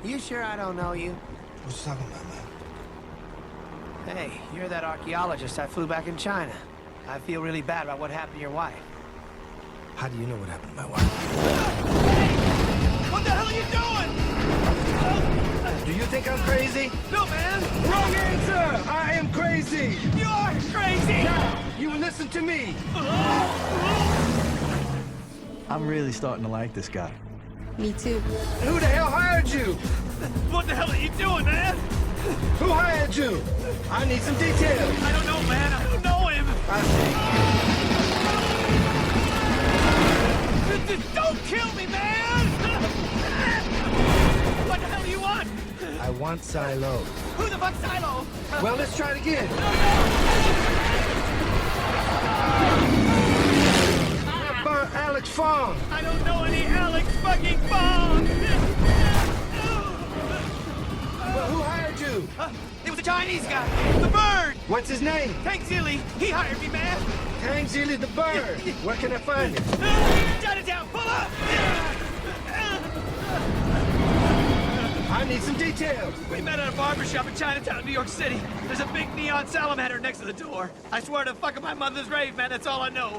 You sure I don't know you? What you talking about, man? Hey, you're that archaeologist I flew back in China. I feel really bad about what happened to your wife. How do you know what happened to my wife? Hey! What the hell are you doing? Do you think I'm crazy? No, man! Wrong answer! I am crazy! You are crazy! Now, you listen to me! I'm really starting to like this guy. Me too. Who the hell hired you? What the hell are you doing, man? Who hired you? I need some details. I don't know, man. I don't know him. I see. Don't kill me, man! What the hell do you want? I want Silo. Who the fuck's Silo? Well, let's try it again. How about Alex Fong? I don't know any Alex fucking Fong! Well, who hired you? It was a Chinese guy. The bird! What's his name? Tank Zilli. He hired me, man. Tang Zili the bird. Where can I find him? Chinatown, pull up! I need some details. We met at a barbershop in Chinatown, New York City. There's a big neon salamander next to the door. I swear to fucking my mother's grave, man, that's all I know.